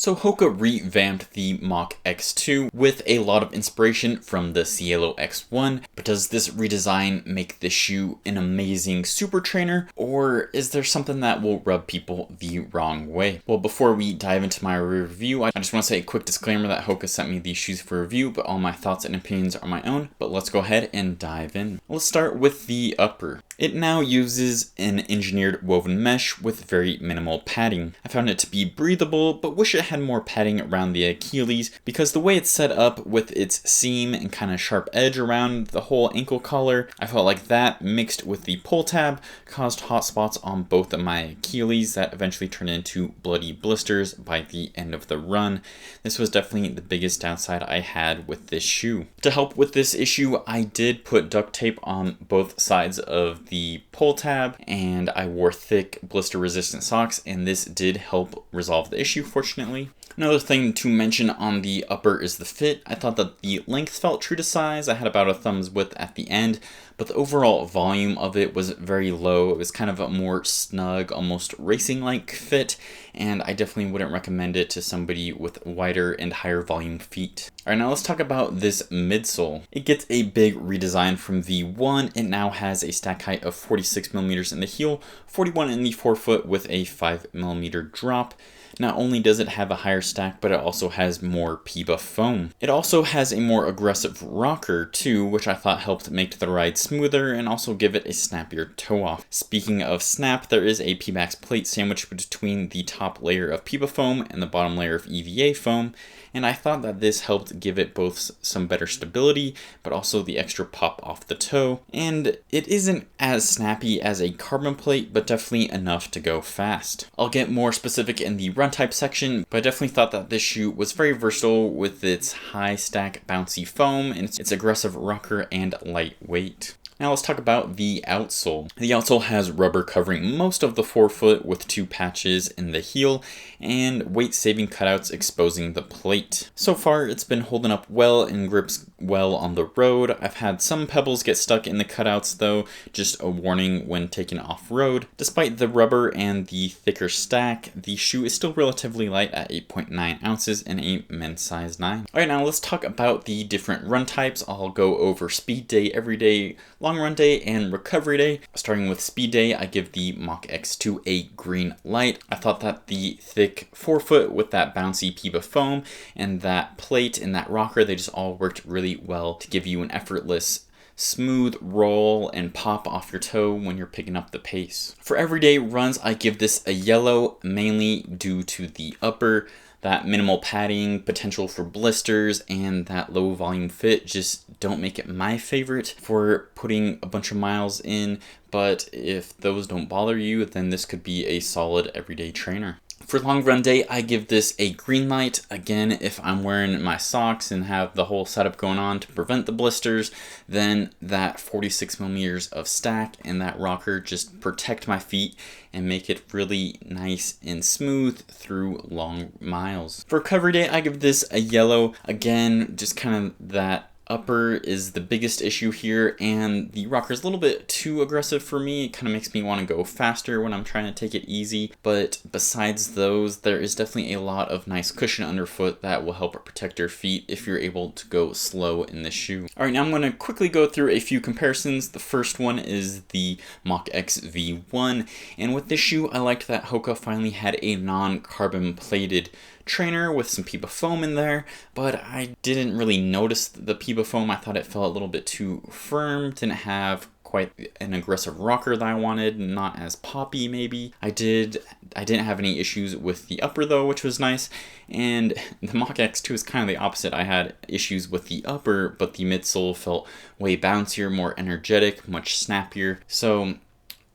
So Hoka revamped the Mach X2 with a lot of inspiration from the Cielo X1, but does this redesign make this shoe an amazing super trainer, or is there something that will rub people the wrong way? Well, before we dive into my review, I just want to say a quick disclaimer that Hoka sent me these shoes for review, but all my thoughts and opinions are my own. But let's go ahead and dive in. Let's start with the upper. It now uses an engineered woven mesh with very minimal padding. I found it to be breathable, but wish it had more padding around the Achilles because the way it's set up with its seam and kind of sharp edge around the whole ankle collar, I felt like that mixed with the pull tab caused hot spots on both of my Achilles that eventually turned into bloody blisters by the end of the run. This was definitely the biggest downside I had with this shoe. To help with this issue, I did put duct tape on both sides of the pull tab, and I wore thick blister resistant socks, and this did help resolve the issue, fortunately. Another thing to mention on the upper is the fit. I thought that the length felt true to size. I had about a thumb's width at the end, but the overall volume of it was very low. It was kind of a more snug, almost racing-like fit, and I definitely wouldn't recommend it to somebody with wider and higher volume feet. Alright, now let's talk about this midsole. It gets a big redesign from V1. It now has a stack height of 46mm in the heel, 41 in the forefoot with a 5mm drop. Not only does it have a higher stack, but it also has more PEBA foam. It also has a more aggressive rocker too, which I thought helped make the ride smoother and also give it a snappier toe off. Speaking of snap, there is a P-Max plate sandwiched between the top layer of PEBA foam and the bottom layer of EVA foam, and I thought that this helped give it both some better stability, but also the extra pop off the toe. And it isn't as snappy as a carbon plate, but definitely enough to go fast. I'll get more specific in the run type section, but I definitely thought that this shoe was very versatile with its high stack bouncy foam and its aggressive rocker and lightweight. Now let's talk about the outsole. The outsole has rubber covering most of the forefoot with 2 patches in the heel and weight-saving cutouts exposing the plate. So far it's been holding up well and grips well on the road. I've had some pebbles get stuck in the cutouts though, just a warning when taken off-road. Despite the rubber and the thicker stack, the shoe is still relatively light at 8.9 ounces in a men's size 9. Alright, now let's talk about the different run types. I'll go over speed day, everyday, long run day, and recovery day. Starting with speed day, I give the Mach X2 a green light. I thought that the thick forefoot with that bouncy PEBA foam and that plate and that rocker, they just all worked really well to give you an effortless smooth roll and pop off your toe when you're picking up the pace. For everyday runs, I give this a yellow, mainly due to the upper. That minimal padding, potential for blisters, and that low volume fit just don't make it my favorite for putting a bunch of miles in, but if those don't bother you, then this could be a solid everyday trainer. For long run day, I give this a green light. Again, if I'm wearing my socks and have the whole setup going on to prevent the blisters, then that 46mm of stack and that rocker just protect my feet and make it really nice and smooth through long miles. For recovery day, I give this a yellow. Again, just kind of that upper is the biggest issue here, and the rocker is a little bit too aggressive for me. It kind of makes me want to go faster when I'm trying to take it easy, but besides those, there is definitely a lot of nice cushion underfoot that will help protect your feet if you're able to go slow in this shoe. Alright, now I'm going to quickly go through a few comparisons. The first one is the Mach X V1, and with this shoe, I liked that Hoka finally had a non-carbon plated trainer with some PEBA foam in there, but I didn't really notice the PEBA foam. I thought it felt a little bit too firm, didn't have quite an aggressive rocker that I wanted, not as poppy maybe. I didn't have any issues with the upper though, which was nice, and the Mach X2 is kind of the opposite. I had issues with the upper, but the midsole felt way bouncier, more energetic, much snappier. So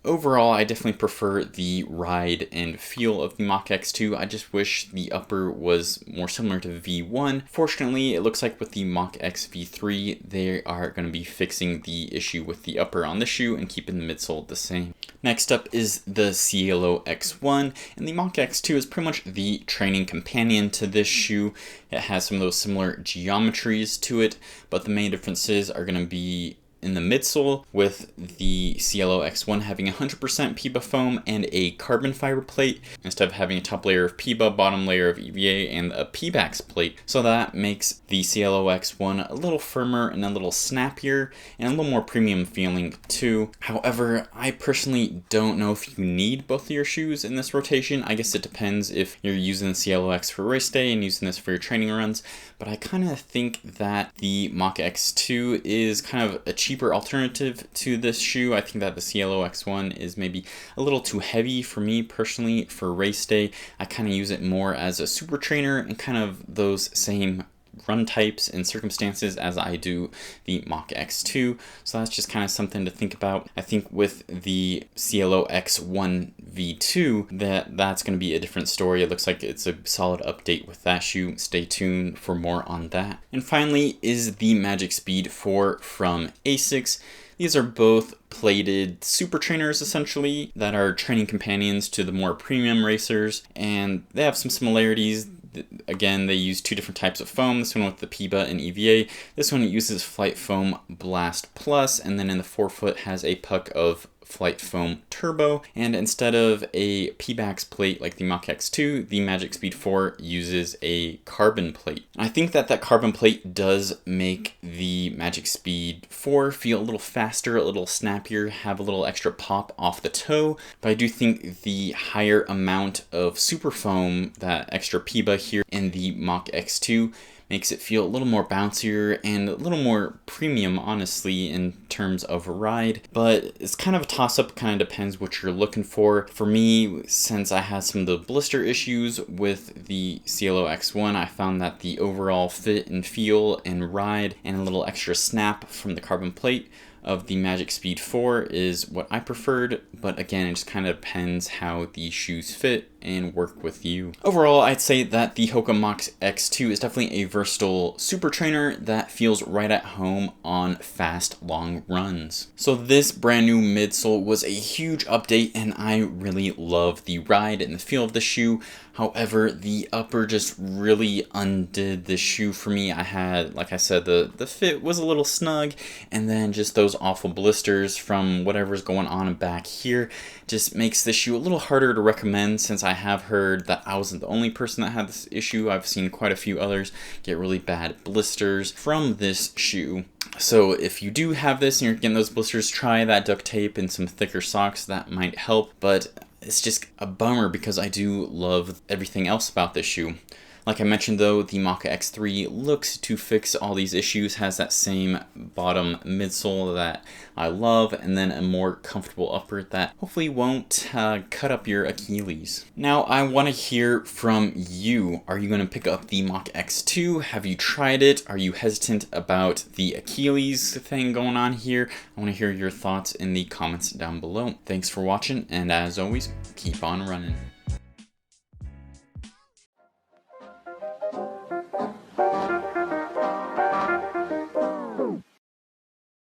overall, I definitely prefer the ride and feel of the Mach X2. I just wish the upper was more similar to V1. Fortunately, it looks like with the Mach X V3, they are going to be fixing the issue with the upper on the shoe and keeping the midsole the same. Next up is the Cielo X1, and the Mach X2 is pretty much the training companion to this shoe. It has some of those similar geometries to it, but the main differences are going to be in the midsole, with the Cielo X1 having 100% PEBA foam and a carbon fiber plate instead of having a top layer of PEBA, bottom layer of EVA, and a P-Bax plate. So that makes the Cielo X1 a little firmer and a little snappier and a little more premium feeling too. However, I personally don't know if you need both of your shoes in this rotation. I guess it depends if you're using the Cielo X for race day and using this for your training runs, but I kind of think that the Mach X2 is kind of a cheaper alternative to this shoe. I think that the Cielo X1 is maybe a little too heavy for me personally for race day. I kind of use it more as a super trainer and kind of those same run types and circumstances as I do the Mach X2. So that's just kind of something to think about. I think with the Cielo X1 V2 that's going to be a different story. It looks like it's a solid update with that shoe. Stay tuned for more on that. And finally is the Magic Speed 4 from ASICS. These are both plated super trainers essentially that are training companions to the more premium racers, and they have some similarities. Again, they use two different types of foam, this one with the PEBA and EVA. This one uses Flight Foam Blast Plus, and then in the forefoot has a puck of Flight Foam Turbo, and instead of a P-Bax plate like the Mach X2, the Magic Speed 4 uses a carbon plate. I think that that carbon plate does make the Magic Speed 4 feel a little faster, a little snappier, have a little extra pop off the toe, but I do think the higher amount of super foam, that extra PEBA here in the Mach X2, makes it feel a little more bouncier and a little more premium, honestly, in terms of ride. But it's kind of a toss-up, kind of depends what you're looking for. For me, since I had some of the blister issues with the Cielo X1, I found that the overall fit and feel and ride and a little extra snap from the carbon plate of the Magic Speed 4 is what I preferred, but again, it just kind of depends how the shoes fit and work with you. Overall, I'd say that the Hoka Mach X2 is definitely a versatile super trainer that feels right at home on fast, long runs. So this brand new midsole was a huge update, and I really love the ride and the feel of the shoe. However, the upper just really undid the shoe for me. I had, like I said, the fit was a little snug, and then just those awful blisters from whatever's going on back here just makes the shoe a little harder to recommend, since I have heard that I wasn't the only person that had this issue. I've seen quite a few others get really bad blisters from this shoe. So if you do have this and you're getting those blisters, try that duct tape and some thicker socks. That might help, but it's just a bummer because I do love everything else about this shoe. Like I mentioned though, the Mach X3 looks to fix all these issues, has that same bottom midsole that I love, and then a more comfortable upper that hopefully won't cut up your Achilles. Now I want to hear from you. Are you going to pick up the Mach X2? Have you tried it? Are you hesitant about the Achilles thing going on here? I want to hear your thoughts in the comments down below. Thanks for watching, and as always, keep on running.